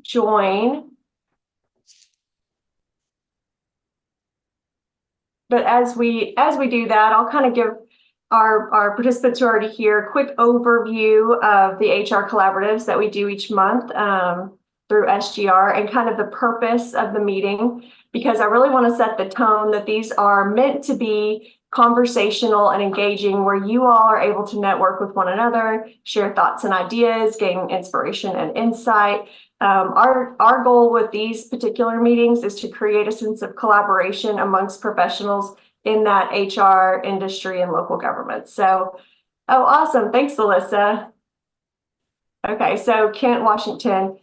join. But as we do that, I'll kind of give our participants who are already here a quick overview of the HR collaboratives that we do each month through SGR and kind of the purpose of the meeting, because I really want to set the tone that these are meant to be conversational and engaging, where you all are able to network with one another, share thoughts and ideas, gain inspiration and insight. Our goal with these particular meetings is to create a sense of collaboration amongst professionals in that HR industry and local government. So, oh, awesome. Thanks, Alyssa. Okay, so Kent, Washington.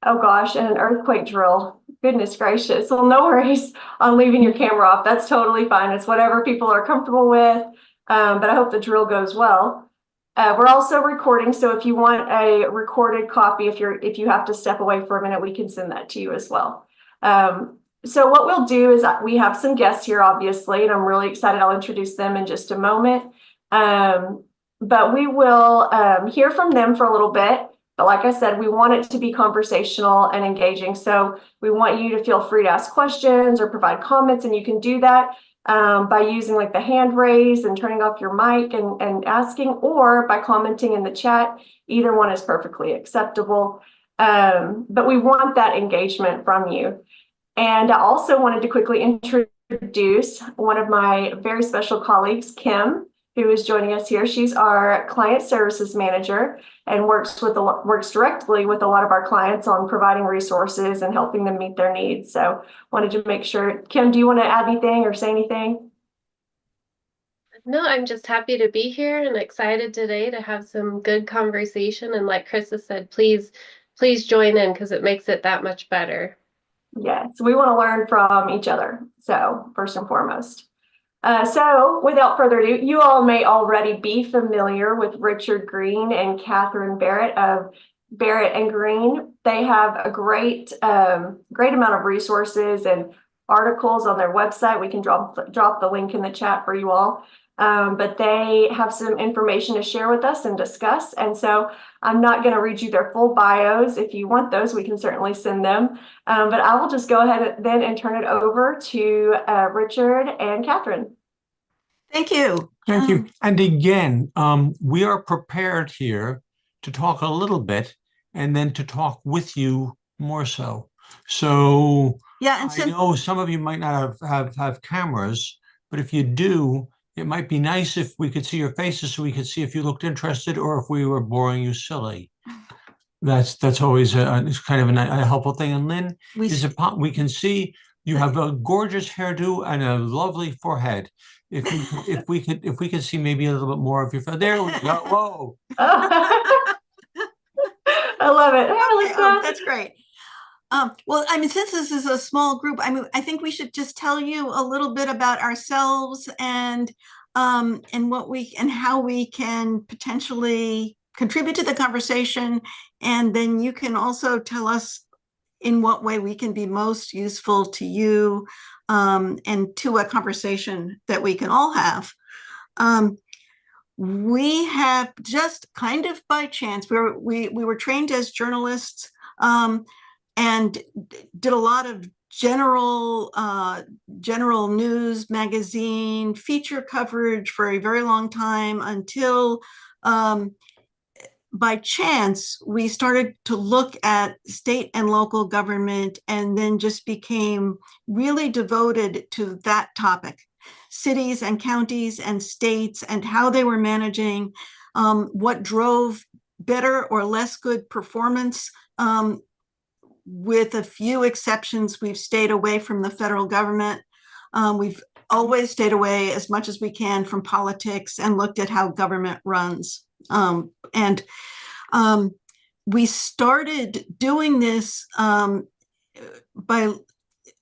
Oh gosh, and an earthquake drill. Goodness gracious. Well, no worries on leaving your camera off. That's totally fine. It's whatever people are comfortable with. But I hope the drill goes well. We're also recording, so if you want a recorded copy, if you have to step away for a minute, we can send that to you as well. So what we'll do is we have some guests here, obviously, and I'm really excited. I'll introduce them in just a moment. But we will hear from them for a little bit. But like I said, we want it to be conversational and engaging. So we want you to feel free to ask questions or provide comments, and you can do that by using like the hand raise and turning off your mic and asking, or by commenting in the chat. Either one is perfectly acceptable. But we want that engagement from you. And I also wanted to quickly introduce one of my very special colleagues, Kim, who is joining us here. She's our client services manager and works directly with a lot of our clients on providing resources and helping them meet their needs. So wanted to make sure. Kim, do you want to add anything or say anything? No, I'm just happy to be here and excited today to have some good conversation. And like Krista said, please join in, because it makes it that much better. Yes, we want to learn from each other. So first and foremost. So without further ado, you all may already be familiar with Richard Greene and Catherine Barrett of Barrett and Greene. They have a great amount of resources and articles on their website. We can drop the link in the chat for you all. But they have some information to share with us and discuss. And so I'm not going to read you their full bios. If you want those, we can certainly send them. But I will just go ahead then and turn it over to Richard and Catherine. Thank you. Thank you. And again, we are prepared here to talk a little bit and then to talk with you more so. So yeah, and I know some of you might not have cameras, but if you do, it might be nice if we could see your faces so we could see if you looked interested or if we were boring you silly. That's always it's kind of a helpful thing. And Lynn, we can see you have a gorgeous hairdo and a lovely forehead. If we could see maybe a little bit more of your face. There we go. Whoa. I love it. Okay, that's great. Well, I mean, since this is a small group, I think we should just tell you a little bit about ourselves and how we can potentially contribute to the conversation. And then you can also tell us in what way we can be most useful to you and to a conversation that we can all have. We have just kind of by chance, we were trained as journalists and did a lot of general news magazine feature coverage for a very long time until by chance we started to look at state and local government, and then just became really devoted to that topic, cities and counties and states and how they were managing, what drove better or less good performance. With a few exceptions, we've stayed away from the federal government. We've always stayed away as much as we can from politics and looked at how government runs. We started doing this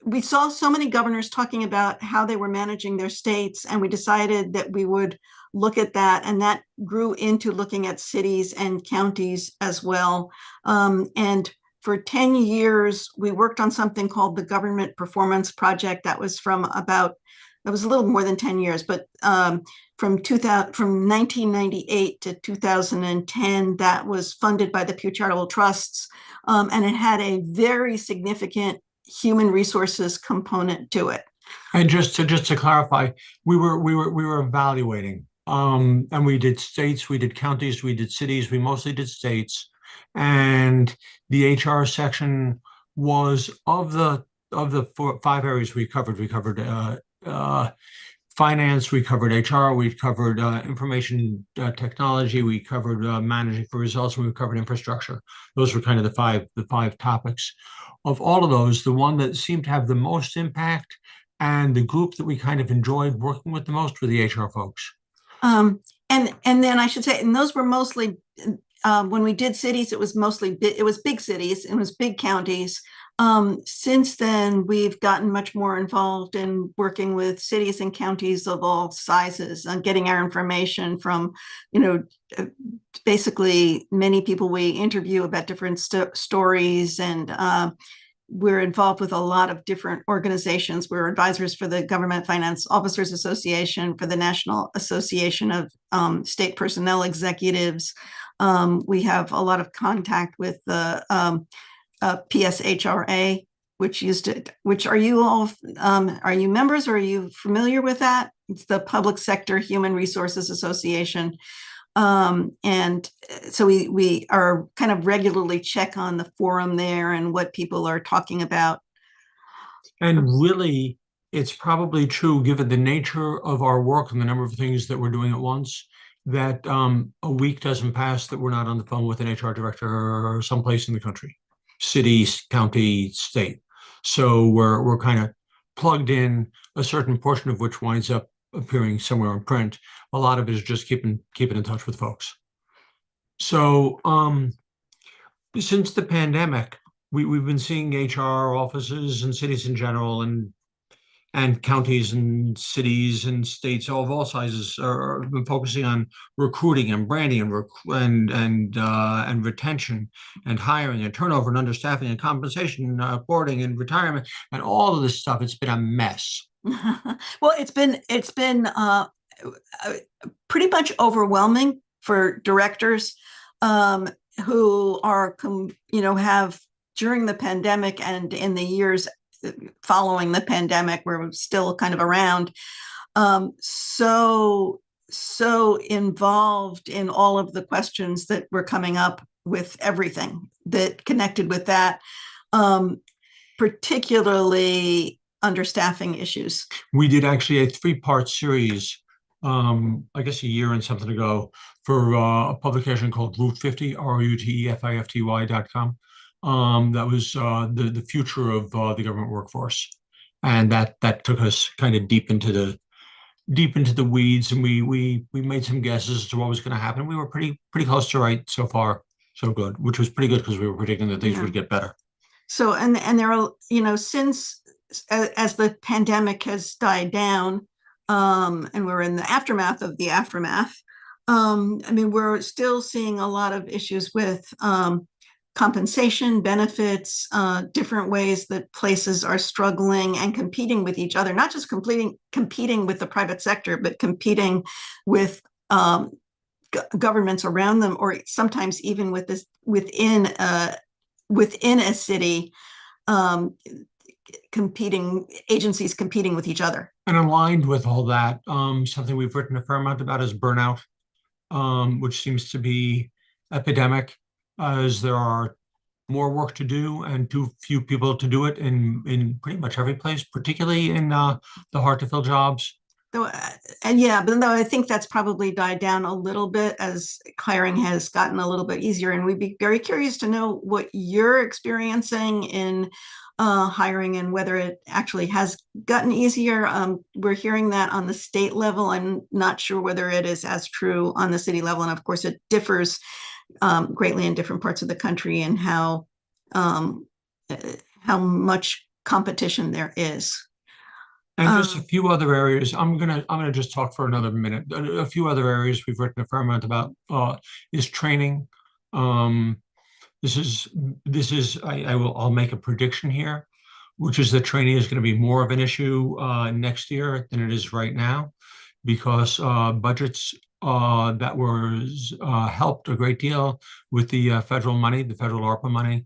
we saw so many governors talking about how they were managing their states, and we decided that we would look at that, and that grew into looking at cities and counties as well. And for 10 years, we worked on something called the Government Performance Project. That was a little more than 10 years, but from 1998 to 2010 that was funded by the Pew Charitable Trusts, and it had a very significant human resources component to it. And just to clarify, we were evaluating, and we did states, we did counties, we did cities, we mostly did states, and the HR section was of the 5 areas we covered. We covered finance, we covered HR, we covered information technology, we covered managing for results, and we covered infrastructure. Those were kind of the five topics. Of all of those, the one that seemed to have the most impact and the group that we kind of enjoyed working with the most were the HR folks. And then I should say, and those were mostly when we did cities, it was mostly it was big cities, it was big counties. Since then, we've gotten much more involved in working with cities and counties of all sizes and getting our information from, basically many people we interview about different stories. And we're involved with a lot of different organizations. We're advisors for the Government Finance Officers Association, for the National Association of State Personnel Executives. We have a lot of contact with the PSHRA, which are you all, are you members or are you familiar with that? It's the Public Sector Human Resources Association. And so we are kind of regularly check on the forum there and what people are talking about. And really, it's probably true, given the nature of our work and the number of things that we're doing at once, that a week doesn't pass that we're not on the phone with an HR director or someplace in the country. City, county, state. So we're kind of plugged in, a certain portion of which winds up appearing somewhere in print. A lot of it is just keeping in touch with folks. So since the pandemic, we've been seeing HR offices and cities in general and counties and cities and states of all sizes are been focusing on recruiting and branding and retention and hiring and turnover and understaffing and compensation, boarding and retirement and all of this stuff. It's been a mess. Well, it's been pretty much overwhelming for directors who are have during the pandemic and in the years following the pandemic, we're still kind of around, so involved in all of the questions that were coming up with everything that connected with that, particularly understaffing issues. We did actually a 3-part series, I guess a year and something ago, for a publication called Route 50, RUTEFIFTY.com. That was the future of the government workforce, and that took us kind of deep into the weeds, and we made some guesses as to what was going to happen. We were pretty close to right so far, so good, which was pretty good because we were predicting that things would get better. So and there are since as the pandemic has died down, and we're in the aftermath of the aftermath. We're still seeing a lot of issues with compensation, benefits, different ways that places are struggling and competing with each other, not just competing with the private sector, but competing with governments around them, or sometimes even with this within a city, agencies competing with each other. And aligned with all that, something we've written a fair amount about is burnout, which seems to be epidemic, as there are more work to do and too few people to do it in pretty much every place, particularly in the hard to fill jobs. But though I think that's probably died down a little bit as hiring has gotten a little bit easier. And we'd be very curious to know what you're experiencing in hiring and whether it actually has gotten easier. We're hearing that on the state level. I'm not sure whether it is as true on the city level. And of course, it differs greatly in different parts of the country and how much competition there is. And just a few other areas. I'm gonna just talk for another minute. A few other areas we've written a fair amount about is training. This is I'll make a prediction here, which is that training is going to be more of an issue next year than it is right now. because budgets that was helped a great deal with the federal money, the federal ARPA money.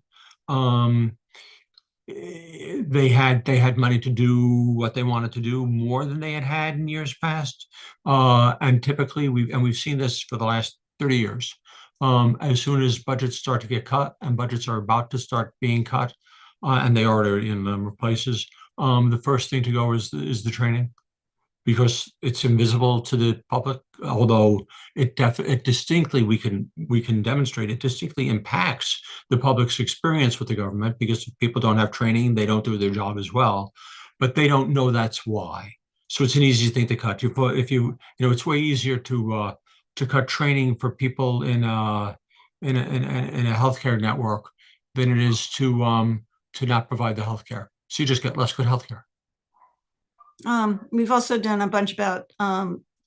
They had money to do what they wanted to do more than they had in years past. And typically we've seen this for the last 30 years. As soon as budgets start to get cut, and budgets are about to start being cut, and they are already in a number of places, the first thing to go is the training, because it's invisible to the public, although it distinctly, we can demonstrate it distinctly impacts the public's experience with the government, because if people don't have training, they don't do their job as well, but they don't know that's why. So it's an easy thing to cut. It's way easier to cut training for people in a healthcare network than it is to not provide the healthcare. So you just get less good healthcare. We've also done a bunch about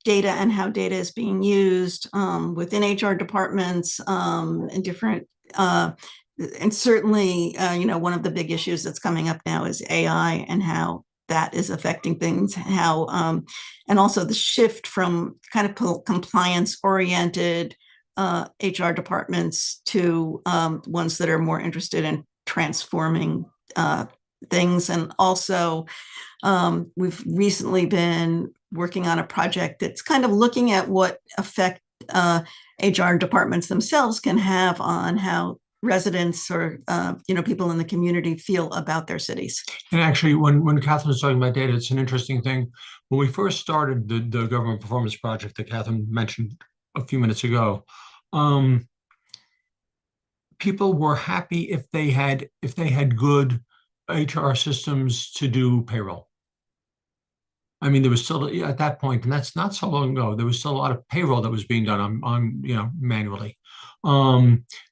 data and how data is being used within HR departments and different, and certainly, one of the big issues that's coming up now is AI and how that is affecting things, and also the shift from kind of compliance-oriented HR departments to ones that are more interested in transforming things. And also, we've recently been working on a project that's kind of looking at what effect HR departments themselves can have on how residents or people in the community feel about their cities. And actually, when Catherine was talking about data, it's an interesting thing. When we first started the government performance project that Catherine mentioned a few minutes ago, people were happy if they had good HR systems to do payroll. I mean, there was still, at that point, and that's not so long ago, there was still a lot of payroll that was being done on manually.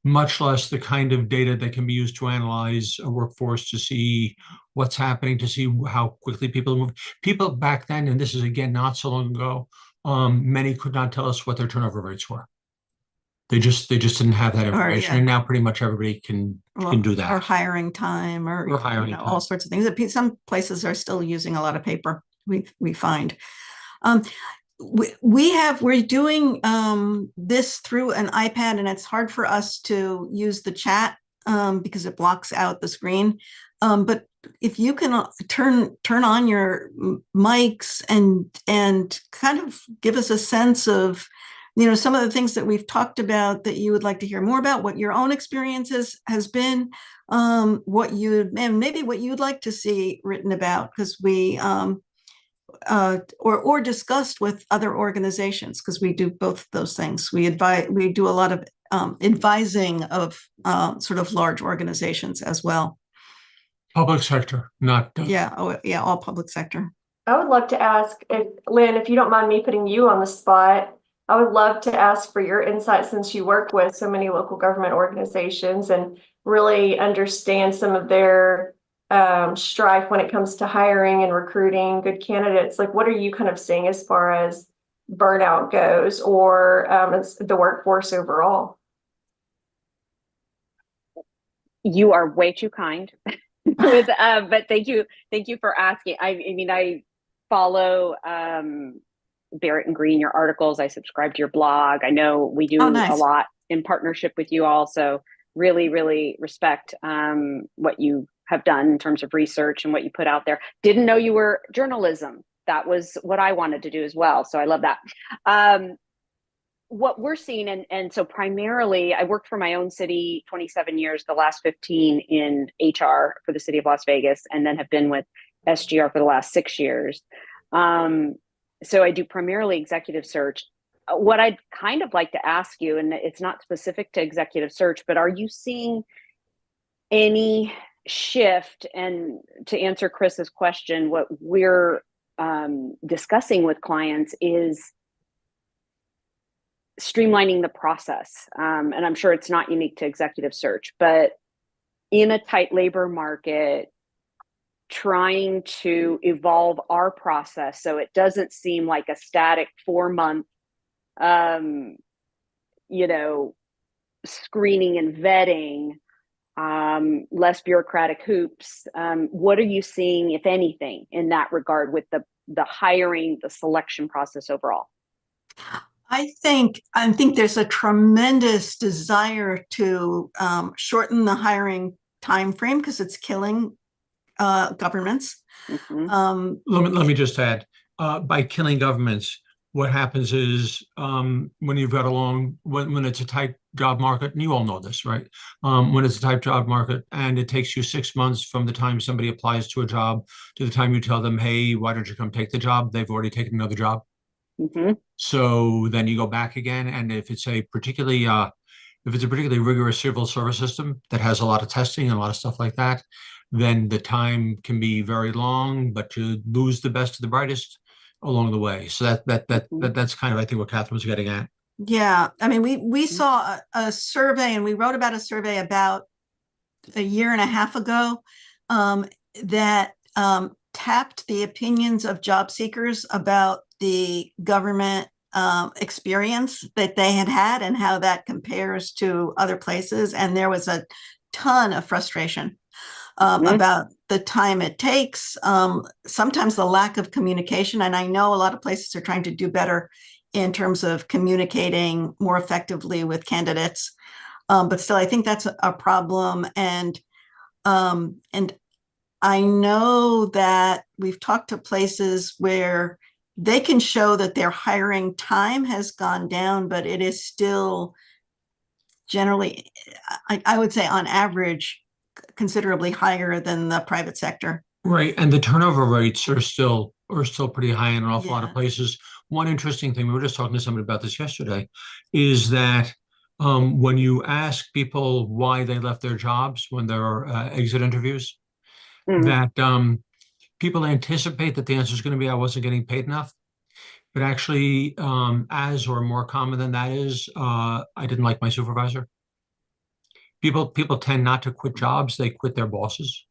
Much less the kind of data that can be used to analyze a workforce, to see what's happening, to see how quickly people move. People back then, and this is again not so long ago, many could not tell us what their turnover rates were. They just didn't have that information, and now pretty much everybody can do that. Or hiring time, or hiring time. All sorts of things. Some places are still using a lot of paper. We find. We're doing this through an iPad, and it's hard for us to use the chat because it blocks out the screen. But if you can turn on your mics and kind of give us a sense of, some of the things that we've talked about that you would like to hear more about, what your own experiences has been, and maybe what you'd like to see written about, because we or discussed with other organizations, because we do both those things. We do a lot of advising of sort of large organizations as well. Public sector, not all public sector. I would love to ask, Lynn, if you don't mind me putting you on the spot, I would love to ask for your insight, since you work with so many local government organizations and really understand some of their strife when it comes to hiring and recruiting good candidates. Like, what are you kind of seeing as far as burnout goes, or the workforce overall? You are way too kind. But thank you for asking. I mean, I follow Barrett and Greene, your articles. I subscribe to your blog. I know we do a lot in partnership with you all. So really, really respect what you have done in terms of research and what you put out there. Didn't know you were journalism. That was what I wanted to do as well. So I love that. What we're seeing, and so primarily I worked for my own city 27 years, the last 15 in HR for the city of Las Vegas, and then have been with SGR for the last 6 years. So I do primarily executive search. What I'd kind of like to ask you, and it's not specific to executive search, but are you seeing any shift? And to answer Chris's question, what we're discussing with clients is streamlining the process. And I'm sure it's not unique to executive search, but in a tight labor market, trying to evolve our process so it doesn't seem like a static 4-month, screening and vetting, less bureaucratic hoops. What are you seeing, if anything, in that regard with the hiring, the selection process overall? I think there's a tremendous desire to shorten the hiring time frame because it's killing governments. Let me just add, by killing governments, what happens is when you've got when it's a tight job market, and you all know this, right? When it's a tight job market and it takes you 6 months from the time somebody applies to a job to the time you tell them, hey, why don't you come take the job? They've already taken another job. So then you go back again, and if it's a particularly rigorous civil service system that has a lot of testing and a lot of stuff like that, then the time can be very long, but you lose the best of the brightest along the way. So that's kind of, I think, what Catherine was getting at. Yeah, I mean, we saw a survey, and we wrote about a survey about a year and a half ago that tapped the opinions of job seekers about the government experience that they had and how that compares to other places. And there was a ton of frustration about the time it takes, sometimes the lack of communication. And I know a lot of places are trying to do better in terms of communicating more effectively with candidates. But still, I think that's a problem. And I know that we've talked to places where they can show that their hiring time has gone down, but it is still generally, I would say on average, considerably higher than the private sector. Right. And the turnover rates are still pretty high in an awful lot of places. One interesting thing, we were just talking to somebody about this yesterday, is that when you ask people why they left their jobs when there are exit interviews, that people anticipate that the answer is going to be, I wasn't getting paid enough. But actually, as or more common than that is, I didn't like my supervisor. People tend not to quit jobs, they quit their bosses,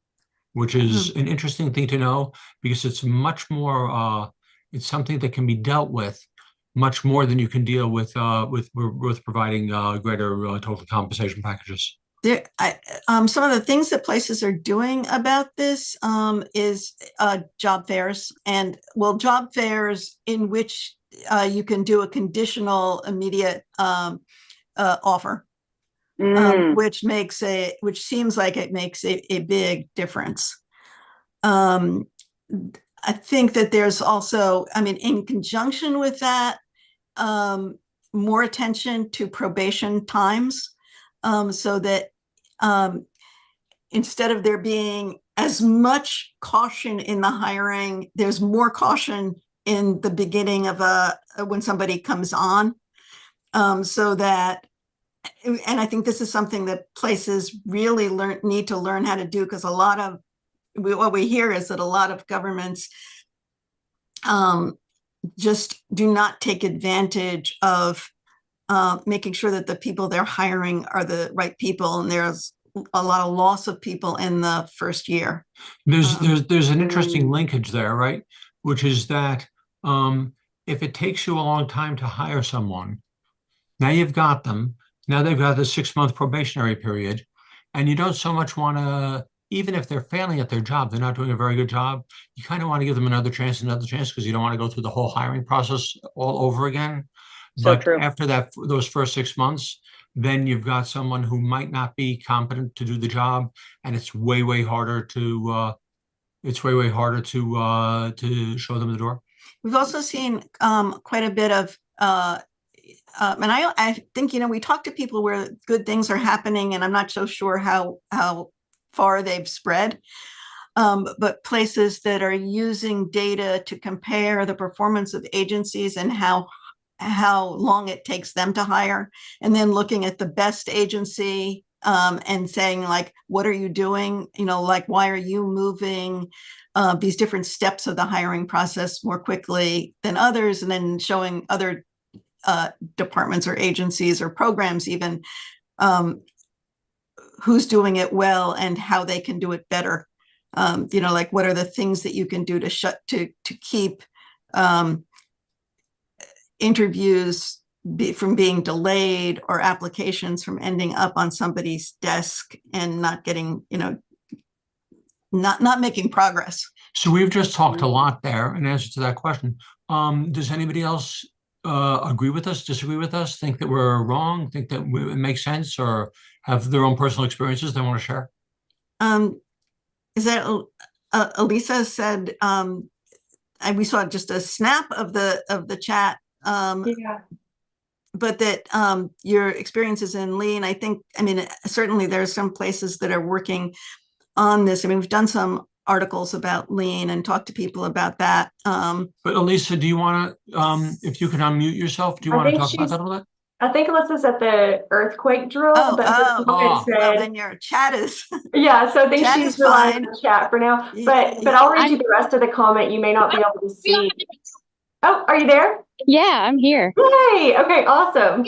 which is an interesting thing to know, because it's much more, it's something that can be dealt with much more than you can deal with providing greater total compensation packages. Some of the things that places are doing about this is job fairs, and job fairs in which you can do a conditional immediate offer, which seems like it makes a big difference. I think that there's also, I mean, in conjunction with that, more attention to probation times, so that instead of there being as much caution in the hiring, there's more caution in the beginning of when somebody comes on, so that, and I think this is something that places really need to learn how to do, because what we hear is that a lot of governments just do not take advantage of making sure that the people they're hiring are the right people, and there's a lot of loss of people in the first year. There's an interesting linkage there, right? Which is that if it takes you a long time to hire someone, now you've got them, now they've got the 6-month probationary period, and you don't so much want to, even if they're failing at their job, they're not doing a very good job, you kind of want to give them another chance, because you don't want to go through the whole hiring process all over again. But true. After those first 6 months, then you've got someone who might not be competent to do the job, and it's way harder to show them the door. We've also seen quite a bit of, and I think, we talk to people where good things are happening, and I'm not so sure how far they've spread, but places that are using data to compare the performance of agencies and how long it takes them to hire, and then looking at the best agency and saying, like, what are you doing? Like, why are you moving these different steps of the hiring process more quickly than others? And then showing other departments or agencies or programs even who's doing it well and how they can do it better. Like, what are the things that you can do to keep interviews from being delayed, or applications from ending up on somebody's desk and not getting, not making progress, So we've just talked a lot there in answer to that question. Does anybody else agree with us, disagree with us, think that we're wrong, think that it makes sense, or have their own personal experiences they want to share? Is that Elisa said, we saw just a snap of the chat. Yeah. But that your experiences in lean, I think, I mean, certainly there's some places that are working on this. I mean, we've done some articles about lean and talked to people about that. But Elisa, do you want to, if you can unmute yourself, do you want to talk about that a little bit? I think Alyssa's at the earthquake drill, but well, then your chat is yeah. So I think she's relying on the chat for now. But I'll read you the rest of the comment. You may not be able to see. Oh, are you there? Yeah, I'm here. Yay! Okay, awesome.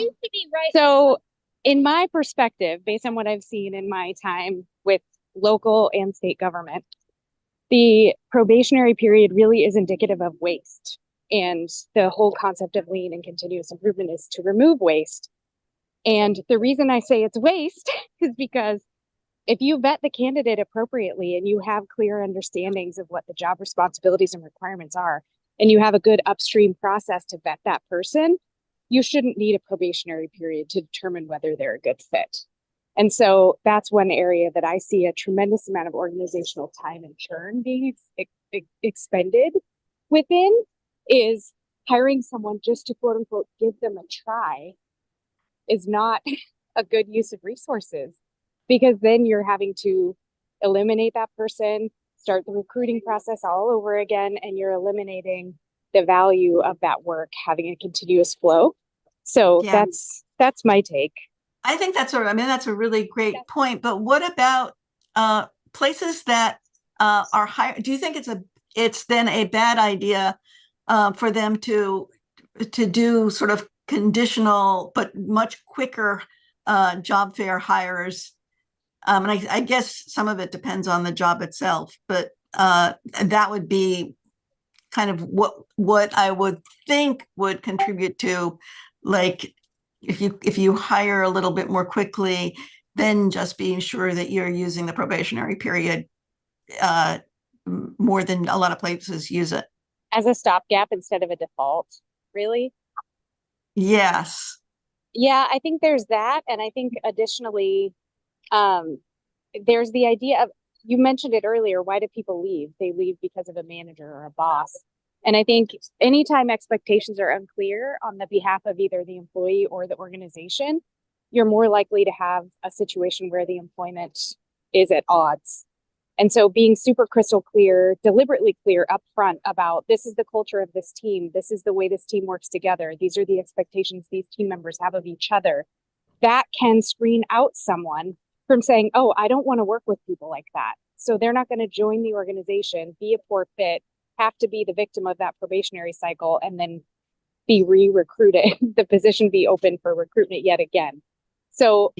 So, in my perspective, based on what I've seen in my time with local and state government, the probationary period really is indicative of waste. And the whole concept of lean and continuous improvement is to remove waste. And the reason I say it's waste is because if you vet the candidate appropriately and you have clear understandings of what the job responsibilities and requirements are, and you have a good upstream process to vet that person, you shouldn't need a probationary period to determine whether they're a good fit. And so that's one area that I see a tremendous amount of organizational time and churn being expended within, is hiring someone just to quote unquote give them a try is not a good use of resources, because then you're having to eliminate that person, start the recruiting process all over again, and you're eliminating the value of that work having a continuous flow. So that's my take. I think that's a really great point. But what about places that are higher? Do you think it's then a bad idea for them to do sort of conditional but much quicker job fair hires? And I guess some of it depends on the job itself, but that would be kind of what I would think would contribute to, like, if you hire a little bit more quickly, then just being sure that you're using the probationary period more than a lot of places use it. As a stopgap instead of a default, really? Yes. Yeah, I think there's that. And I think additionally, there's the idea of, you mentioned it earlier, why do people leave? They leave because of a manager or a boss. And I think anytime expectations are unclear on the behalf of either the employee or the organization, you're more likely to have a situation where the employment is at odds. And so being super crystal clear, deliberately clear upfront about, this is the culture of this team, this is the way this team works together, these are the expectations these team members have of each other, that can screen out someone from saying, oh, I don't want to work with people like that. So they're not going to join the organization, be a poor fit, have to be the victim of that probationary cycle, and then be re-recruited, the position be open for recruitment yet again. So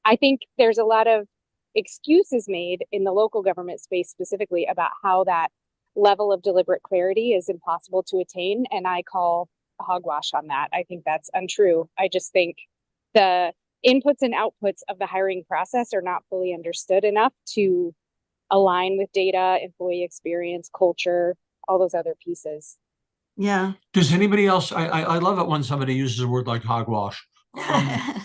I think there's a lot of excuses made in the local government space specifically about how that level of deliberate clarity is impossible to attain. And I call hogwash on that. I think that's untrue. I just think the inputs and outputs of the hiring process are not fully understood enough to align with data, employee experience, culture, all those other pieces. Yeah. Does anybody else, I love it when somebody uses a word like hogwash. I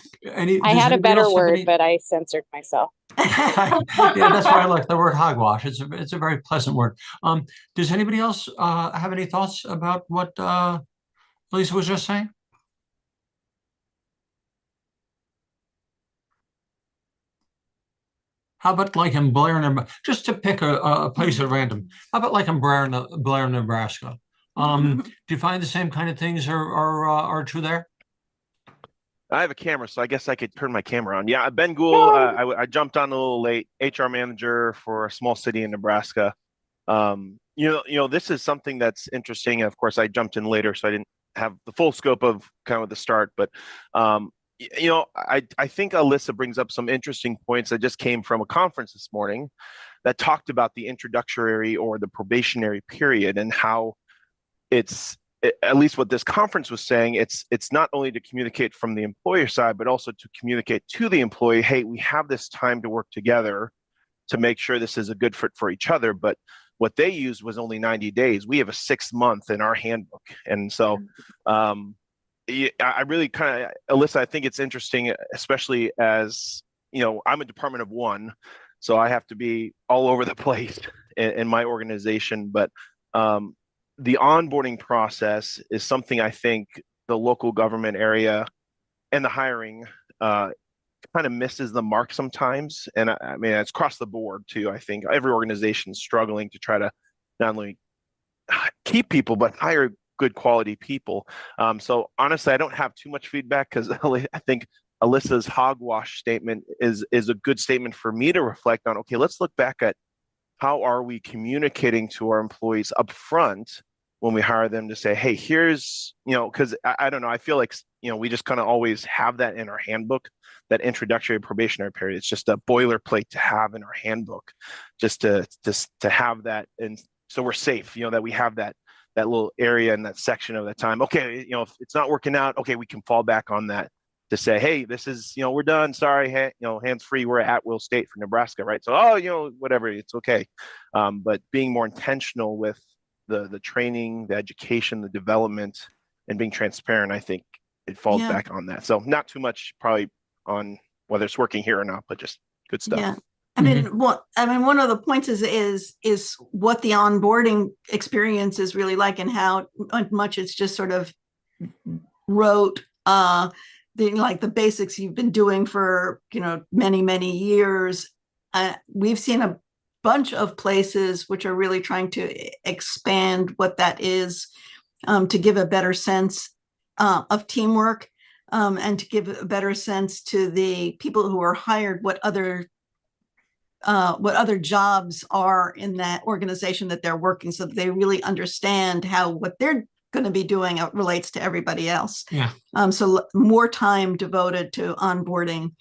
had a better word, but I censored myself. Yeah, that's why I like the word hogwash. It's a very pleasant word. Does anybody else have any thoughts about what Lisa was just saying? How about like in Blair, just to pick a place at random, how about like in Blair, Nebraska? Do you find the same kind of things are true there? I have a camera, so I guess I could turn my camera on. Yeah, Ben Gould, I jumped on a little late, HR manager for a small city in Nebraska. This is something that's interesting. Of course, I jumped in later, so I didn't have the full scope of kind of the start, but I think Alyssa brings up some interesting points that just came from a conference this morning that talked about the introductory or the probationary period and how at least what this conference was saying, it's not only to communicate from the employer side, but also to communicate to the employee, hey, we have this time to work together. to make sure this is a good fit for each other. But what they used was only 90 days. We have a 6-month in our handbook. And so I really kind of, Alyssa, I think it's interesting, especially as, you know, I'm a department of one, so I have to be all over the place in my organization. But the onboarding process is something I think the local government area and the hiring kind of misses the mark sometimes. And I mean, it's across the board too. I think every organization is struggling to try to not only keep people, but hire good quality people. So honestly, I don't have too much feedback because I think Alyssa's hogwash statement is a good statement for me to reflect on. Okay, let's look back at how are we communicating to our employees up front when we hire them to say, hey, here's, you know, because I don't know, I feel like, you know, we just kind of always have that in our handbook, that introductory probationary period. It's just a boilerplate to have in our handbook, just to have that. And so we're safe, you know, that we have that little area in that section of that time. Okay, you know, if it's not working out, okay, we can fall back on that to say, hey, this is, you know, we're done. Sorry, hey, you know, hands free. We're at Will State for Nebraska, right? So, oh, you know, whatever, it's okay. But being more intentional with the training, the education, the development, and being transparent, I think it falls back on that. So not too much probably on whether it's working here or not, but just good stuff. Yeah. I mean, one of the points is what the onboarding experience is really like, and how much it's just sort of rote, like the basics you've been doing for, you know, many years. We've seen a bunch of places which are really trying to expand what that is, to give a better sense of teamwork, and to give a better sense to the people who are hired what other jobs are in that organization that they're working, so that they really understand how what they're going to be doing relates to everybody else. Yeah. So more time devoted to onboarding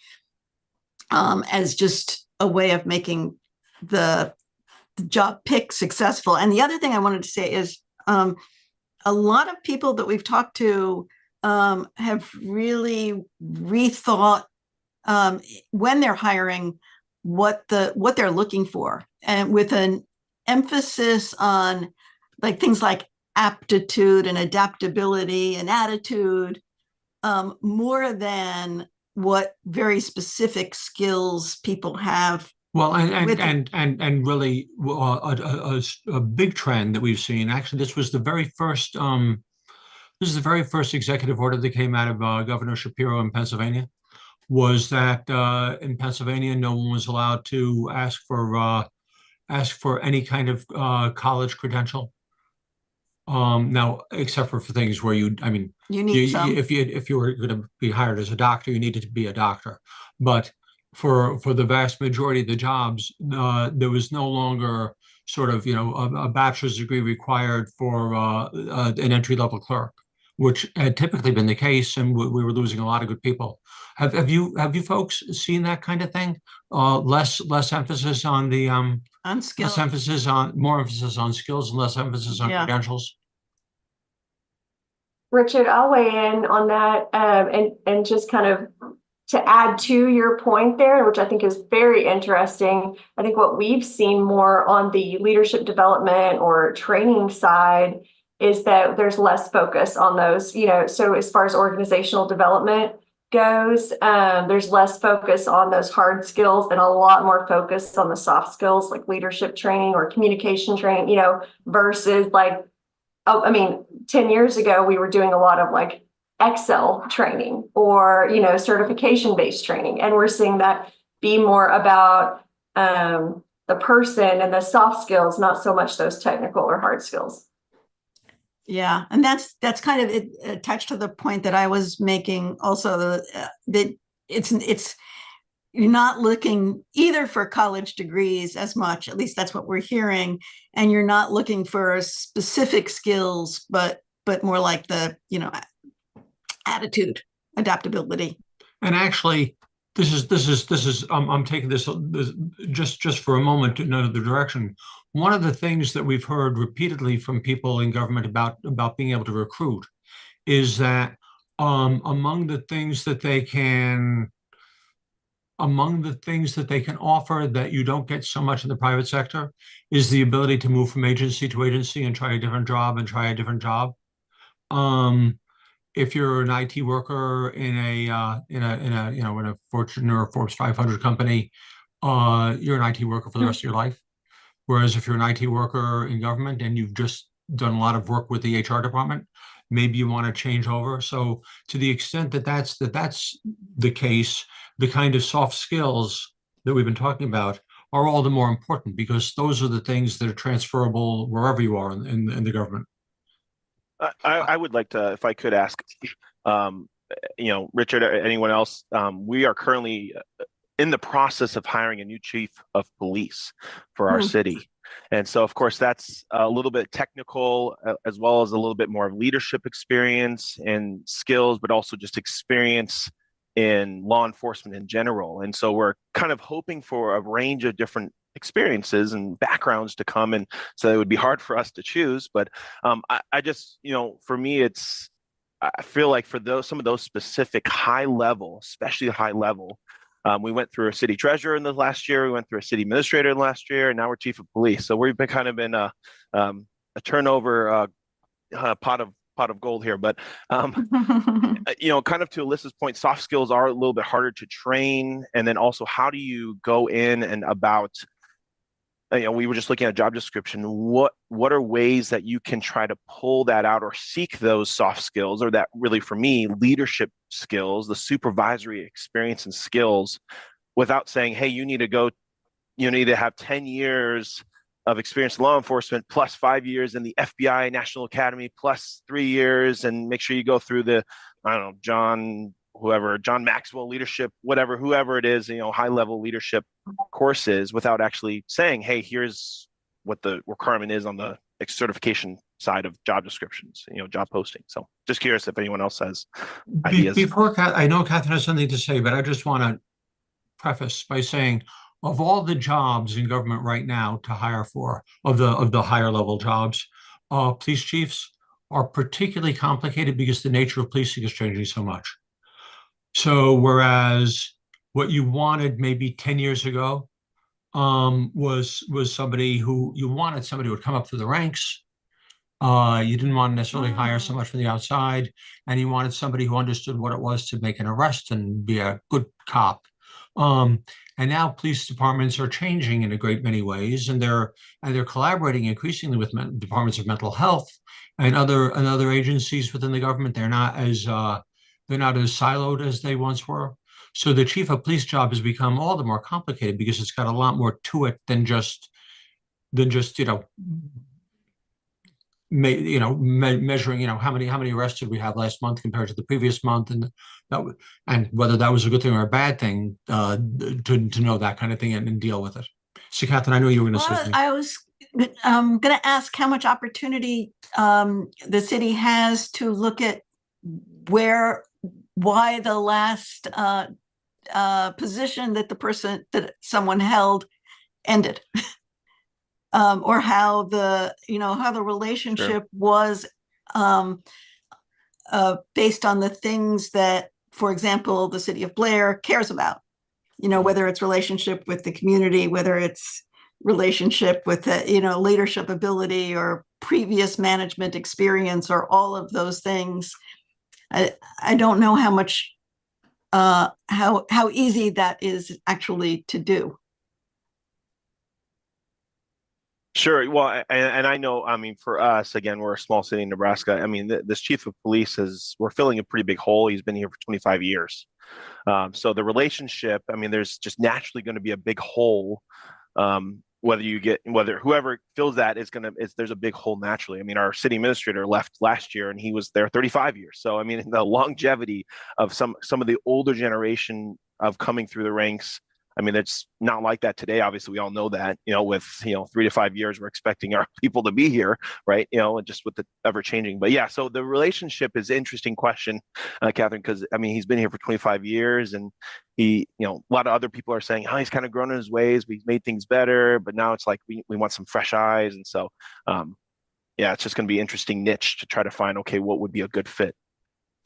as just a way of making the job pick successful. And the other thing I wanted to say is a lot of people that we've talked to have really rethought when they're hiring what they're looking for, and with an emphasis on like things like aptitude and adaptability and attitude, more than what very specific skills people have. Well, and really a big trend that we've seen. Actually, this is the very first executive order that came out of Governor Shapiro in Pennsylvania. Was that in Pennsylvania, no one was allowed to ask for any kind of college credential. Now, except for things where you need some. If you were going to be hired as a doctor, you needed to be a doctor. But for the vast majority of the jobs, there was no longer sort of, you know, a bachelor's degree required for an entry-level clerk, which had typically been the case, and we were losing a lot of good people. Have you folks seen that kind of thing? Less emphasis on the on skills, more emphasis on skills and less emphasis on credentials. Richard, I'll weigh in on that, and just kind of to add to your point there, which I think is very interesting. I think what we've seen more on the leadership development or training side is that there's less focus on those, you know, so as far as organizational development goes, there's less focus on those hard skills and a lot more focus on the soft skills like leadership training or communication training, you know, versus like, 10 years ago, we were doing a lot of like Excel training or, you know, certification-based training. And we're seeing that be more about the person and the soft skills, not so much those technical or hard skills. Yeah, and that's kind of attached to the point that I was making also, that it's you're not looking either for college degrees as much, at least that's what we're hearing, and you're not looking for specific skills, but more like the, you know, attitude, adaptability. And actually, this is I'm taking this just for a moment in another direction. One of the things that we've heard repeatedly from people in government about being able to recruit is that among the things that they can among the things that they can offer that you don't get so much in the private sector is the ability to move from agency to agency and try a different job and try a different job. If you're an IT worker in a Fortune or Forbes 500 company, you're an IT worker for the rest of your life. Whereas if you're an IT worker in government and you've just done a lot of work with the HR department, maybe you want to change over. So to the extent that that's the case, the kind of soft skills that we've been talking about are all the more important, because those are the things that are transferable wherever you are in the government. I would like to, if I could ask, Richard, or anyone else, we are currently in the process of hiring a new chief of police for our city. And so, of course, that's a little bit technical, as well as a little bit more leadership experience and skills, but also just experience in law enforcement in general. And so we're kind of hoping for a range of different experiences and backgrounds to come. And so it would be hard for us to choose. But I just, for me, I feel like for some of those specific high level, especially high level, we went through a city treasurer in the last year. We went through a city administrator in the last year, and now we're chief of police. So we've been kind of in a turnover pot of gold here. But kind of to Alyssa's point, soft skills are a little bit harder to train. And then also, how do you go in and about? We were just looking at a job description. What are ways that you can try to pull that out or seek those soft skills, or that really, for me, leadership skills, the supervisory experience and skills, without saying, hey, you need to have 10 years of experience in law enforcement plus 5 years in the FBI National Academy plus 3 years, and make sure you go through the, I don't know, John Maxwell leadership, whoever it is, high level leadership courses, without actually saying, hey, here's what the requirement is on the certification side of job descriptions, job posting. So just curious if anyone else has ideas. I know Catherine has something to say, but I just want to preface by saying, of all the jobs in government right now to hire for, of the higher level jobs, police chiefs are particularly complicated because the nature of policing is changing so much. So whereas what you wanted maybe 10 years ago was somebody who would come up through the ranks. You didn't want to necessarily hire so much from the outside, and you wanted somebody who understood what it was to make an arrest and be a good cop. And now police departments are changing in a great many ways, and they're collaborating increasingly with departments of mental health and other agencies within the government. They're not as siloed as they once were. So the chief of police job has become all the more complicated because it's got a lot more to it than just measuring how many arrests did we have last month compared to the previous month, and whether that was a good thing or a bad thing, to know that kind of thing and deal with it. So Catherine, I know you were going to say something. I was going to ask how much opportunity the city has to look at why the last position that someone held ended, or how the relationship was based on the things that, for example, the city of Blair cares about. Whether it's relationship with the community, whether it's relationship with the leadership ability or previous management experience, or all of those things. I don't know how much how easy that is actually to do. Sure. Well, and I know, for us, again, we're a small city in Nebraska. This chief of police we're filling a pretty big hole. He's been here for 25 years. So the relationship, there's just naturally going to be a big hole. Whether whoever fills that there's a big hole naturally. Our city administrator left last year and he was there 35 years. So, the longevity of some of the older generation of coming through the ranks, it's not like that today. Obviously, we all know that, with, 3 to 5 years, we're expecting our people to be here, right? Just with the ever changing. But yeah, so the relationship is an interesting question, Catherine, because he's been here for 25 years and a lot of other people are saying, oh, he's kind of grown in his ways, we've made things better, but now it's like we want some fresh eyes. And so, yeah, it's just going to be an interesting niche to try to find, okay, what would be a good fit.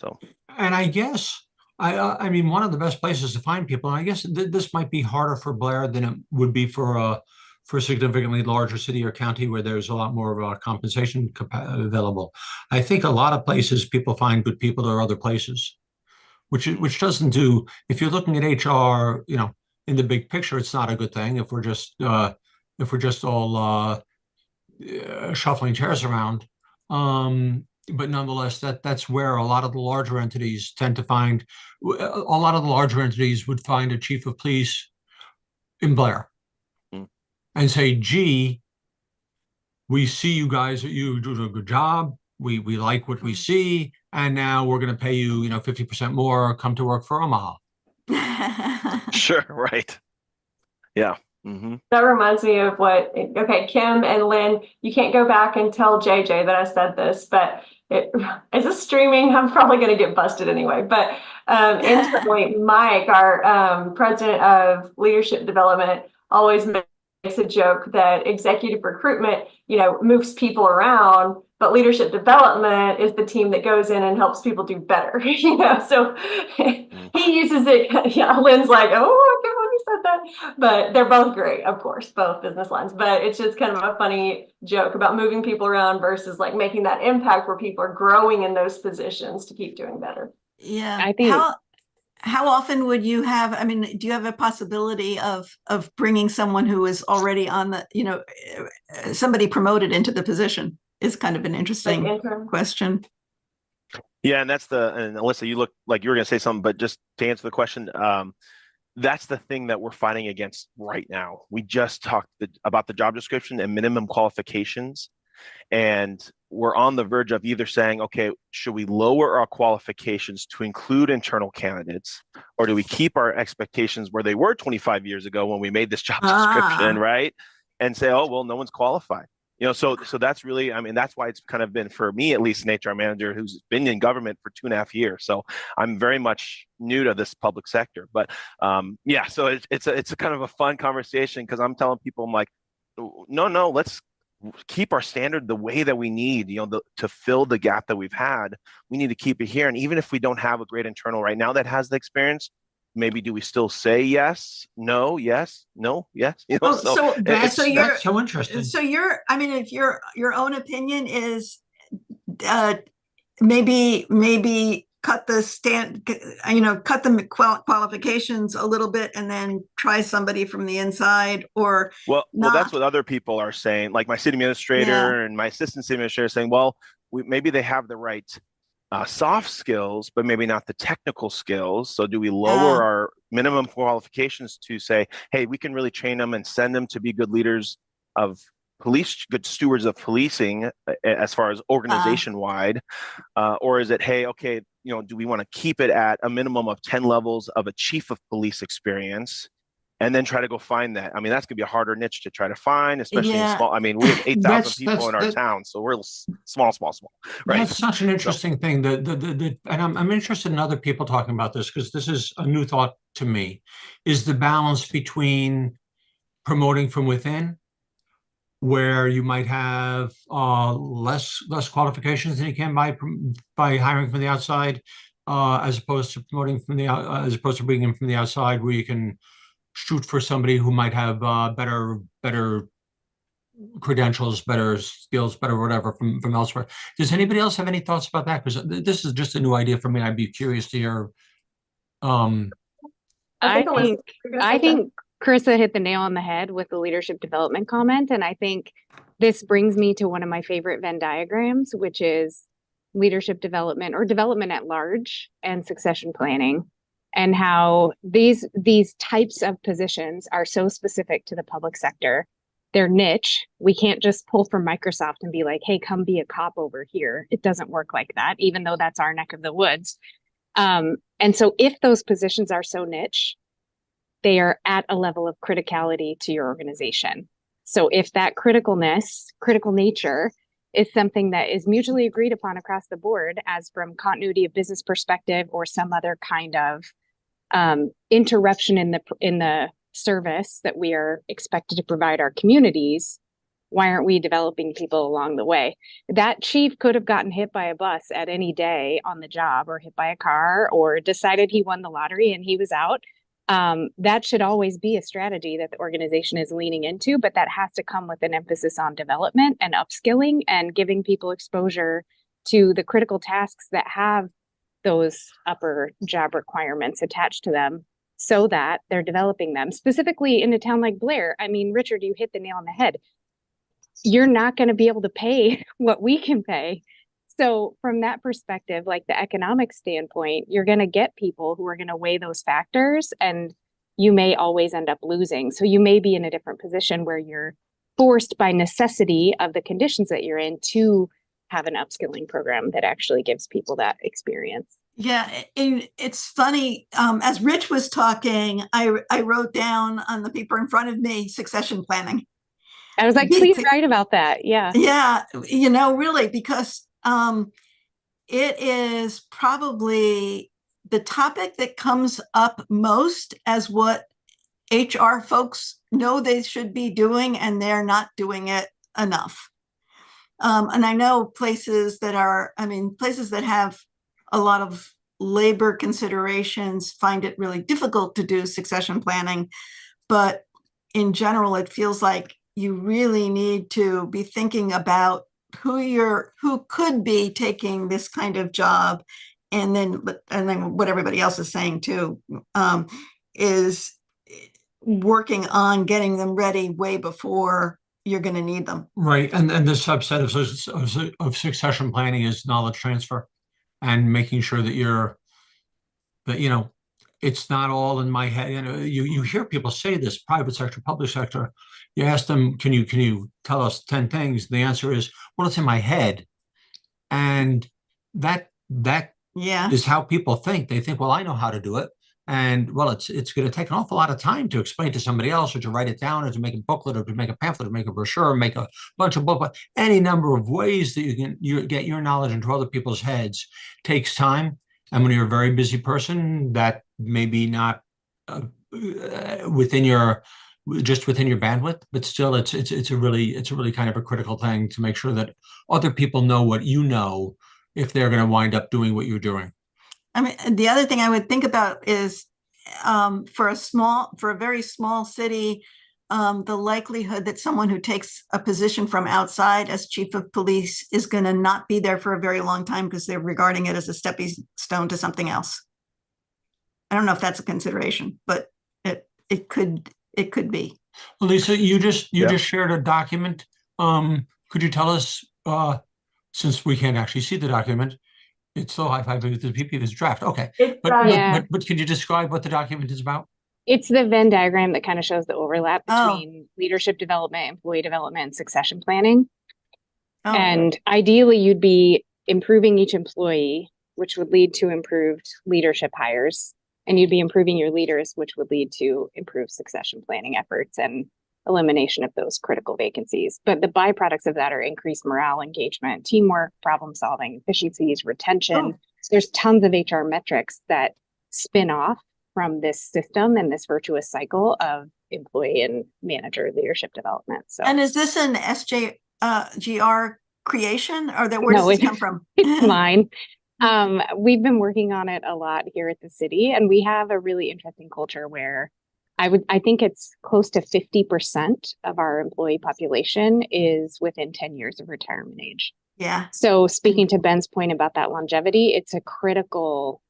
So, and I guess I mean, one of the best places to find people, and I guess this might be harder for Blair than it would be for a significantly larger city or county where there's a lot more compensation available. I think a lot of places people find good people to other places, which doesn't do. If you're looking at HR, in the big picture, it's not a good thing. If we're just all shuffling chairs around. But nonetheless, that's where a lot of the larger entities tend to find. A lot of the larger entities would find a chief of police in Blair and say, "Gee, we see you guys. You do a good job. We like what we see, and now we're going to pay you, 50% more. Come to work for Omaha." Sure, right. Yeah. Mm-hmm. That reminds me of Kim and Lynn, you can't go back and tell JJ that I said this, but is this streaming? I'm probably going to get busted anyway. But internally, Mike, our president of leadership development, always makes a joke that executive recruitment, moves people around, but leadership development is the team that goes in and helps people do better. So he uses it. Yeah, Lynn's like, oh, I can't believe you said that. But they're both great, of course, both business lines. But it's just kind of a funny joke about moving people around versus like making that impact where people are growing in those positions to keep doing better. Yeah. I think how often would you have, I mean, do you have a possibility of bringing someone who is already on the, somebody promoted into the position is kind of an interesting question. Yeah, and and Alyssa, you look like you were going to say something, but just to answer the question, that's the thing that we're fighting against right now. We just talked about the job description and minimum qualifications, and we're on the verge of either saying, okay, should we lower our qualifications to include internal candidates, or do we keep our expectations where they were 25 years ago when we made this job description, right? And say, oh, well, no one's qualified. So that's really, I mean, that's why it's kind of been, for me at least, an HR manager who's been in government for 2.5 years. So I'm very much new to this public sector. But yeah, so it's a kind of a fun conversation, because I'm telling people, I'm like, no, let's keep our standard the way that we need, to fill the gap that we've had. We need to keep it here. And even if we don't have a great internal right now that has the experience, maybe do we still say yes, no, yes, no, yes? That's so interesting. So if your own opinion is maybe cut the qualifications a little bit and then try somebody from the inside, or well, that's what other people are saying. Like my city administrator and my assistant city administrator saying, well, maybe they have the right soft skills, but maybe not the technical skills. So do we lower our minimum qualifications to say, hey, we can really train them and send them to be good leaders of police, good stewards of policing as far as organization wide? Or is it, hey, okay, do we want to keep it at a minimum of 10 levels of a chief of police experience, and then try to go find that? I mean, that's gonna be a harder niche to try to find, especially in small. I mean, we have 8,000 people in our town, so we're small, right? That's such an interesting thing. And I'm interested in other people talking about this, because this is a new thought to me, is the balance between promoting from within, where you might have less qualifications than you can by hiring from the outside, as opposed to promoting as opposed to bringing in from the outside, where you can shoot for somebody who might have better credentials, better skills, better whatever from elsewhere. Does anybody else have any thoughts about that? Because this is just a new idea for me. I'd be curious to hear. I think Carissa hit the nail on the head with the leadership development comment. And I think this brings me to one of my favorite Venn diagrams, which is leadership development, or development at large, and succession planning, and how these types of positions are so specific to the public sector. They're niche. We can't just pull from Microsoft and be like, hey, come be a cop over here. It doesn't work like that, even though that's our neck of the woods. And so if those positions are so niche, they are at a level of criticality to your organization. So if that critical nature is something that is mutually agreed upon across the board, as from continuity of business perspective or some other kind of interruption in the service that we are expected to provide our communities, Why aren't we developing people along the way? That chief could have gotten hit by a bus at any day on the job, or hit by a car, or decided he won the lottery and he was out. That should always be a strategy that the organization is leaning into, but that has to come with an emphasis on development and upskilling and giving people exposure to the critical tasks that have those upper job requirements attached to them, so that they're developing them. Specifically in a town like Blair, I mean, Richard, you hit the nail on the head. You're not going to be able to pay what we can pay. So from that perspective, like the economic standpoint, you're going to get people who are going to weigh those factors, and you may always end up losing. So you may be in a different position where you're forced by necessity of the conditions that you're in to have an upskilling program that actually gives people that experience. Yeah, it's funny. As Rich was talking, I wrote down on the paper in front of me succession planning. I was like, please write about that. Yeah. Yeah, really, because it is probably the topic that comes up most as what HR folks know they should be doing, and they're not doing it enough. And I know places that have a lot of labor considerations find it really difficult to do succession planning. But in general, it feels like you really need to be thinking about who could be taking this kind of job, and then what everybody else is saying too, is working on getting them ready way before you're going to need them. Right, and the subset of succession planning is knowledge transfer, and making sure that it's not all in my head. You hear people say this, private sector, public sector. You ask them, can you tell us 10 things? The answer is, well, it's in my head. And that is how people think. They think, well, I know how to do it. And well, it's going to take an awful lot of time to explain to somebody else, or to write it down, or to make a booklet, or to make a pamphlet, or make a brochure, or make a bunch of booklets. Any number of ways that you get your knowledge into other people's heads takes time. And when you're a very busy person, that may be not within your bandwidth, but still, it's a really kind of a critical thing to make sure that other people know what you know, if they're going to wind up doing what you're doing. I mean, the other thing I would think about is for a very small city, the likelihood that someone who takes a position from outside as chief of police is going to not be there for a very long time, because they're regarding it as a stepping stone to something else. I don't know if that's a consideration, but it could be. Well, Lisa, you just shared a document. Could you tell us, since we can't actually see the document, it's so high five, the PP of this draft. Okay. But can you describe what the document is about? It's the Venn diagram that kind of shows the overlap between leadership development, employee development, and succession planning. And ideally, you'd be improving each employee, which would lead to improved leadership hires. And you'd be improving your leaders, which would lead to improved succession planning efforts and elimination of those critical vacancies. But the byproducts of that are increased morale, engagement, teamwork, problem solving, efficiencies, retention. There's tons of HR metrics that spin off from this system and this virtuous cycle of employee and manager leadership development. So, and is this an SJGR creation, or where does this come from? It's mine. We've been working on it a lot here at the city, and we have a really interesting culture where I think it's close to 50% of our employee population is within 10 years of retirement age. Yeah. So speaking to Ben's point about that longevity, it's a critical,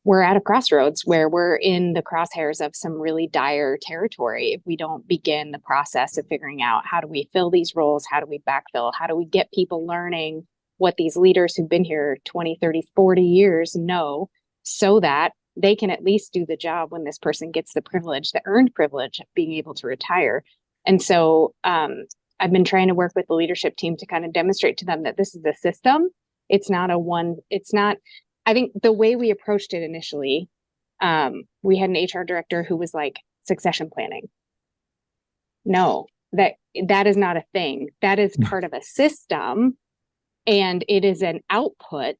we're at a crossroads where we're in the crosshairs of some really dire territory if we don't begin the process of figuring out, how do we fill these roles? How do we backfill? How do we get people learning what these leaders who've been here 20, 30, 40 years know, so that they can at least do the job when this person gets the privilege, the earned privilege of being able to retire. And so I've been trying to work with the leadership team to kind of demonstrate to them that this is a system. I think the way we approached it initially, we had an HR director who was like, succession planning. No, that is not a thing. That is part of a system. And it is an output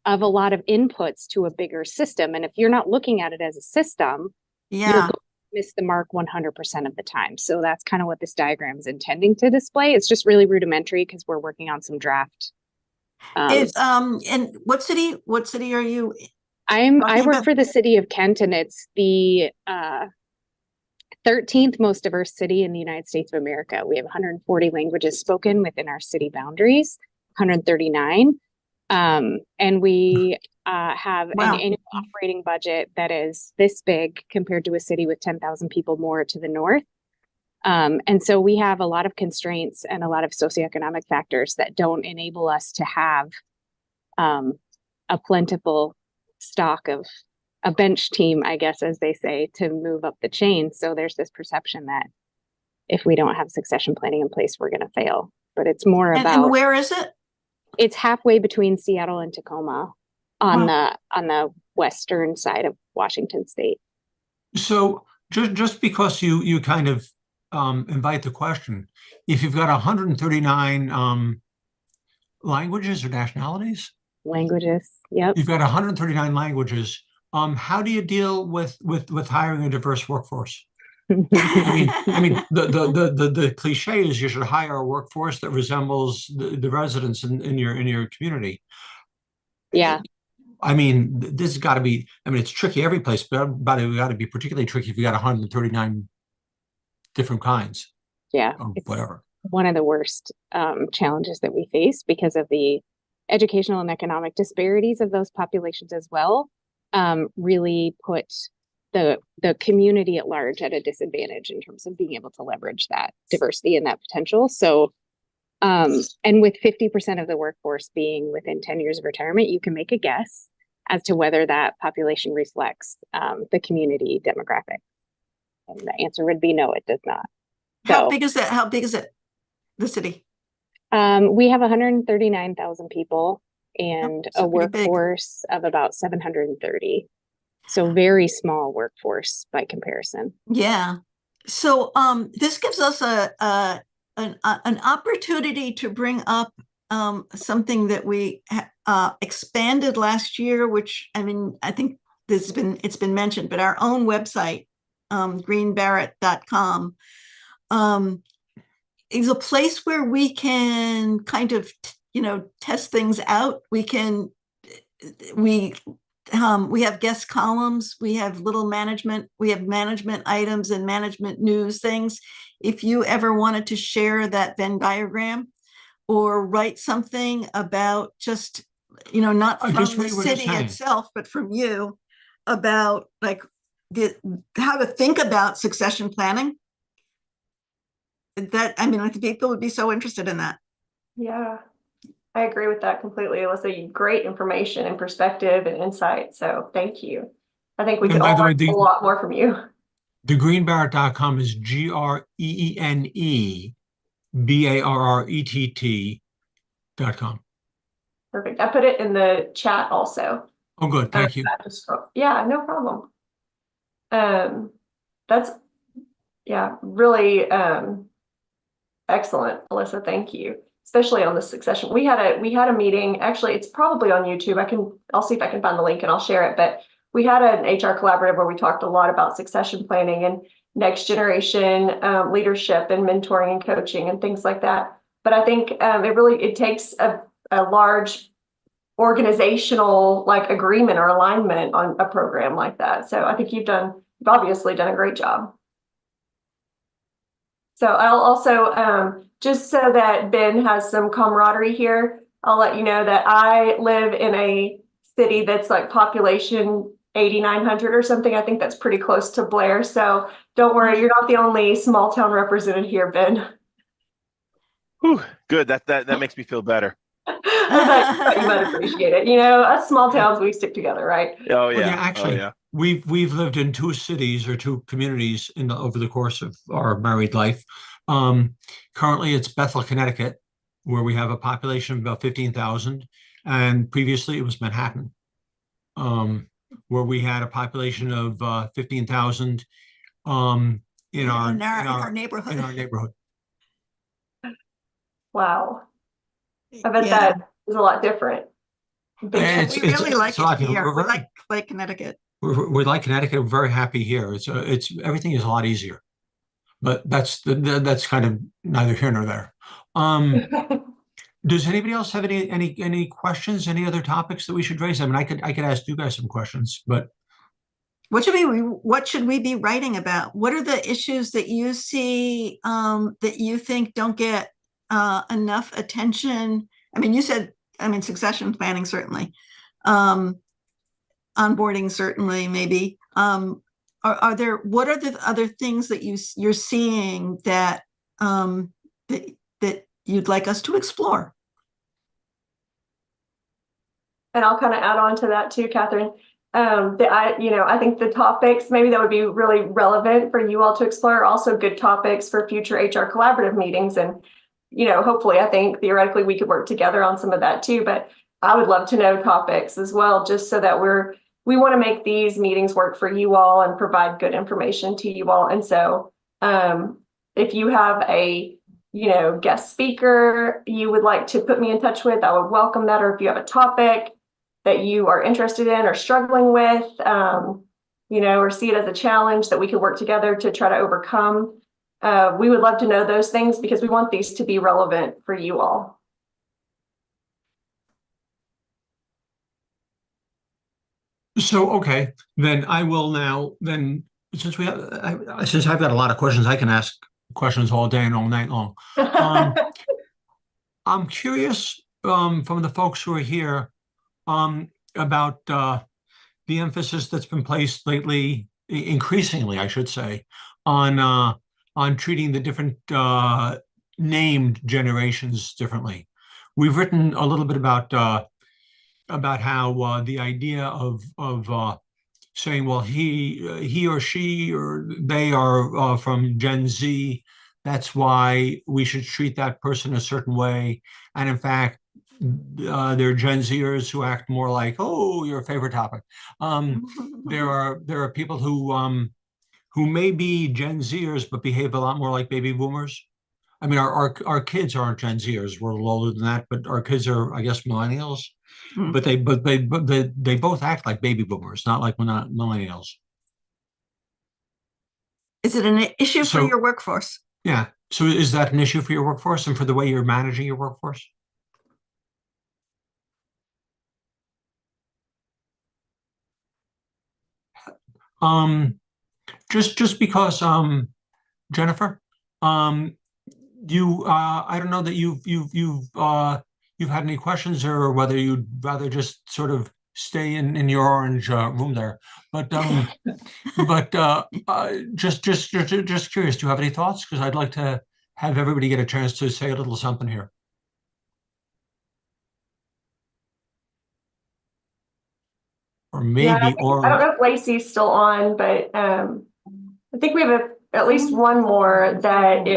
of a lot of inputs to a bigger system. And if you're not looking at it as a system, you're miss the mark 100% of the time. So that's kind of what this diagram is intending to display. It's just really rudimentary because we're working on some draft. And what city are you? I work for the city of Kent, and it's the 13th most diverse city in the United States of America. We have 140 languages spoken within our city boundaries, 139. And we have an annual operating budget that is this big compared to a city with 10,000 people more to the north. And so we have a lot of constraints and a lot of socioeconomic factors that don't enable us to have a plentiful stock of a bench team, I guess, as they say, to move up the chain. So there's this perception that if we don't have succession planning in place, we're going to fail. But it's more about. And where is it? It's halfway between Seattle and Tacoma on the western side of Washington State. So just because you kind of invite the question, if you've got 139 languages or nationalities? Languages, yep. You've got 139 languages. How do you deal with hiring a diverse workforce? I mean, the cliche is you should hire a workforce that resembles the residents in your community. Yeah. I mean, this has got to be. I mean, it's tricky every place, but it got to be particularly tricky if you got 139 different kinds. Yeah, it's whatever. One of the worst challenges that we face because of the educational and economic disparities of those populations as well. Really put the community at large at a disadvantage in terms of being able to leverage that diversity and that potential. So, and with 50% of the workforce being within 10 years of retirement, you can make a guess as to whether that population reflects the community demographic. And the answer would be no, it does not. How big is that? How big is it? The city? We have 139,000 people and a workforce of about 730. So very small workforce by comparison. Yeah. So this gives us an opportunity to bring up something that we expanded last year, which I mean, I think it's been mentioned, but our own website, greenbarrett.com, is a place where we can kind of, test things out. We have guest columns, we have we have management items and management news things. If you ever wanted to share that Venn diagram or write something about just, not from the city itself, but from you about like how to think about succession planning. That, I mean, I think people would be so interested in that. Yeah, I agree with that completely. Alyssa, great information and perspective and insight. So thank you. I think we could all learn a lot more from you. The greenbarrett.com is GreeneBarrett.com. Perfect. I put it in the chat also. Oh, good. Thank you. Yeah, no problem. That's really excellent, Alyssa. Thank you. Especially on the succession. We had a meeting. Actually, it's probably on YouTube. I'll see if I can find the link and I'll share it. But we had an HR collaborative where we talked a lot about succession planning and next generation leadership and mentoring and coaching and things like that. But I think it takes a large organizational agreement or alignment on a program like that. So I think you've obviously done a great job. So I'll also, just so that Ben has some camaraderie here, I'll let you know that I live in a city that's like population 8,900 or something. I think that's pretty close to Blair. So don't worry, you're not the only small town represented here, Ben. Whew, good. That makes me feel better. I thought you might appreciate it. Us small towns, we stick together, right? Oh yeah. Well, yeah, actually, we've lived in two cities or two communities over the course of our married life. Currently, it's Bethel, Connecticut, where we have a population of about 15,000, and previously it was Manhattan, where we had a population of 15,000 in our neighborhood. In our neighborhood. Wow. I bet that is a lot different. We really like it here. We like Connecticut. we like Connecticut. We're very happy here. It's everything is a lot easier, but that's kind of neither here nor there. Does anybody else have any questions? Any other topics that we should raise? I mean, I could ask you guys some questions, but what should we be writing about? What are the issues that you see that you think don't get enough attention? I mean, you said, I mean, succession planning certainly. Onboarding certainly, maybe. What are the other things that you're seeing that that you'd like us to explore? And I'll kind of add on to that too, Catherine. I think the topics maybe that would be really relevant for you all to explore are also good topics for future HR collaborative meetings. And, hopefully, I think theoretically we could work together on some of that too. But I would love to know topics as well, just so that we want to make these meetings work for you all and provide good information to you all. And so if you have a guest speaker you would like to put me in touch with, I would welcome that. Or if you have a topic that you are interested in or struggling with, or see it as a challenge that we could work together to try to overcome, we would love to know those things because we want these to be relevant for you all. So, okay, then I will now, since I've got a lot of questions, I can ask questions all day and all night long. I'm curious from the folks who are here about the emphasis that's been placed lately, increasingly, I should say, on treating the different named generations differently. We've written a little bit about how the idea of saying, well, he or she or they are from Gen Z. That's why we should treat that person a certain way. And in fact, there are Gen Zers who act more like, oh, your favorite topic. There are people who may be Gen Zers but behave a lot more like baby boomers. I mean, our kids aren't Gen Zers. We're a little older than that, but our kids are, I guess, millennials. But they both act like baby boomers, not like millennials. Is it an issue for your workforce? Yeah. So is that an issue for your workforce and for the way you're managing your workforce? Just because, Jennifer, you I don't know that you've had any questions or whether you'd rather just sort of stay in your orange room there, but just curious, do you have any thoughts? Because I'd like to have everybody get a chance to say a little something here. Or maybe, I don't know if Lacey's still on, but I think we have at least one more that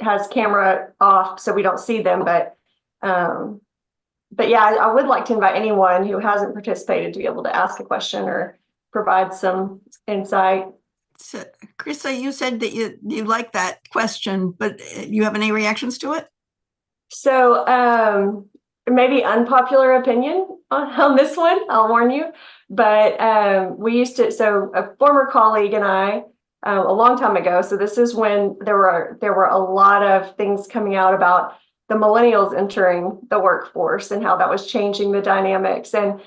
has camera off, so we don't see them. But yeah, I would like to invite anyone who hasn't participated to be able to ask a question or provide some insight. So, Krista, you said that you like that question, but you have any reactions to it? So maybe unpopular opinion on this one, I'll warn you. But we used to, so a former colleague and I, a long time ago, so this is when there were a lot of things coming out about the millennials entering the workforce and how that was changing the dynamics. And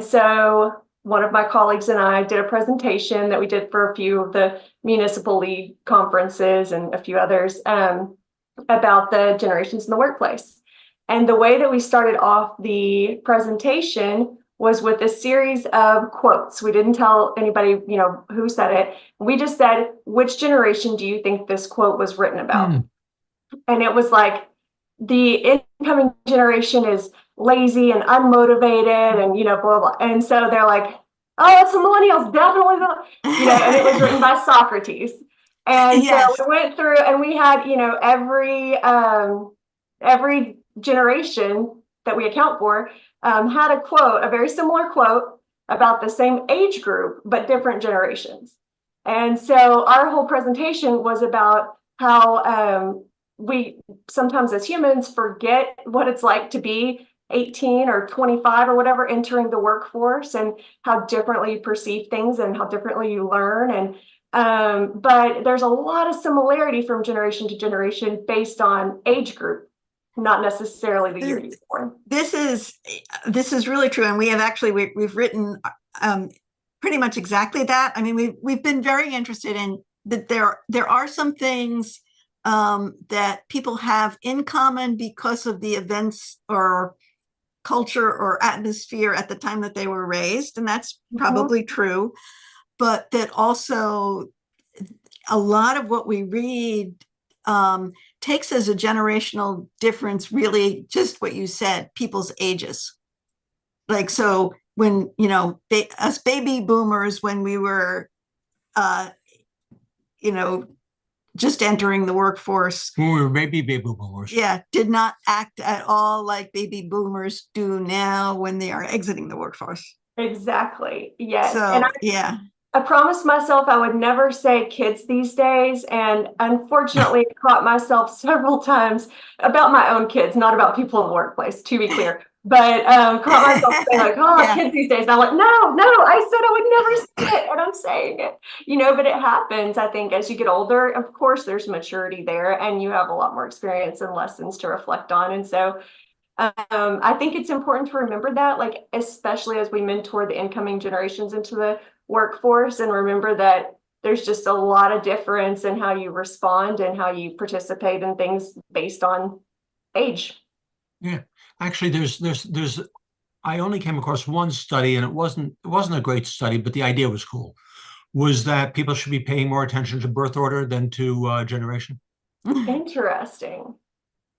so one of my colleagues and I did a presentation that we did for a few of the municipal league conferences and a few others about the generations in the workplace. And the way that we started off the presentation was with a series of quotes. We didn't tell anybody, who said it. We just said, which generation do you think this quote was written about? And it was like, the incoming generation is lazy and unmotivated and, blah, blah. And so they're like, oh, it's the millennials, definitely. And it was written by Socrates. And yes. So we went through and we had, every generation that we account for had a quote, a very similar quote about the same age group, but different generations. And so our whole presentation was about how we sometimes as humans forget what it's like to be 18 or 25 or whatever entering the workforce, and how differently you perceive things and how differently you learn. And but there's a lot of similarity from generation to generation based on age group, not necessarily the year you were born. This is really true, and we have actually we've written pretty much exactly that. I mean, we've been very interested in that there are some things that people have in common because of the events or culture or atmosphere at the time that they were raised, and that's probably true. But that also a lot of what we read takes as a generational difference, really just what you said, people's ages. Like, so when, you know, us baby boomers, when we were, you know, just entering the workforce. When we were baby boomers. Yeah, did not act at all like baby boomers do now when they are exiting the workforce. Exactly. Yes. So, and yeah. I promised myself I would never say kids these days, and unfortunately caught myself several times about my own kids, not about people in the workplace, to be clear. But caught myself saying like, oh, Yeah. kids these days. And I'm like, no, I said I would never say it, and I'm saying it. You know, but it happens. I think as you get older, of course, there's maturity there, and you have a lot more experience and lessons to reflect on. And so I think it's important to remember that, like, especially as we mentor the incoming generations into the workforce, and remember that there's just a lot of difference in how you respond and how you participate in things based on age. Yeah, actually, there's I only came across one study, and it wasn't a great study, but the idea was cool. Was that people should be paying more attention to birth order than to generation? Interesting.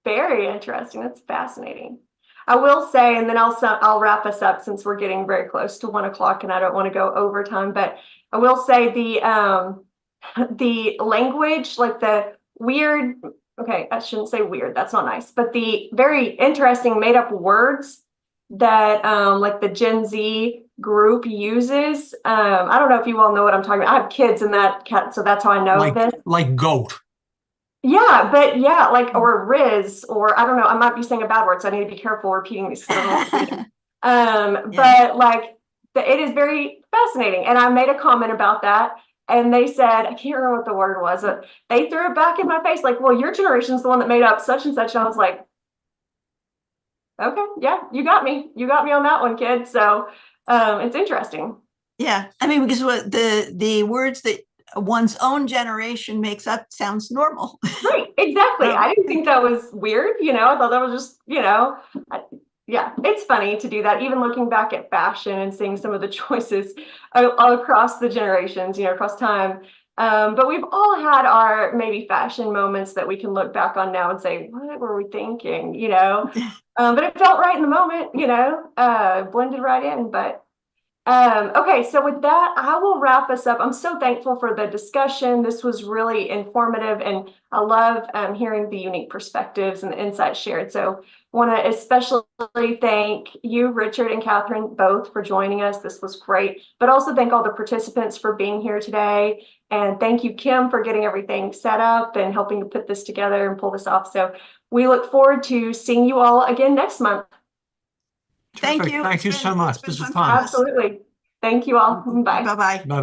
Very interesting. That's fascinating. I will say, and then I'll wrap us up since we're getting very close to 1 o'clock and I don't want to go overtime, but I will say the language, like the weird, okay, I shouldn't say weird, that's not nice, but the very interesting made up words that like the Gen Z group uses. I don't know if you all know what I'm talking about. I have kids in that cat, so that's how I know this. Like goat. Yeah, but yeah, like, or Riz, or I don't know, I might be saying a bad word, so I need to be careful repeating these. But like, it is very fascinating. And I made a comment about that, and they said, I can't remember what the word was, but they threw it back in my face, like, well, your generation's the one that made up such and such. And I was like, okay, yeah, you got me on that one, kid. So it's interesting. Yeah, I mean, because what the words that one's own generation makes up sounds normal. Right, exactly. I didn't think that was weird, you know. I thought that was just, you know, yeah, it's funny to do that, even looking back at fashion and seeing some of the choices all across the generations, you know, across time. But we've all had our maybe fashion moments that we can look back on now and say, what were we thinking, you know? But it felt right in the moment, you know, blended right in. But okay, so with that, I will wrap us up. I'm so thankful for the discussion. This was really informative, and I love hearing the unique perspectives and the insights shared. So want to especially thank you, Richard and Catherine, both for joining us. This was great, but also thank all the participants for being here today. And thank you, Kim, for getting everything set up and helping to put this together and pull this off. So we look forward to seeing you all again next month. Thank you. Thank you so much. This was fun. Absolutely. Thank you all. Bye. Bye-bye. Bye-bye.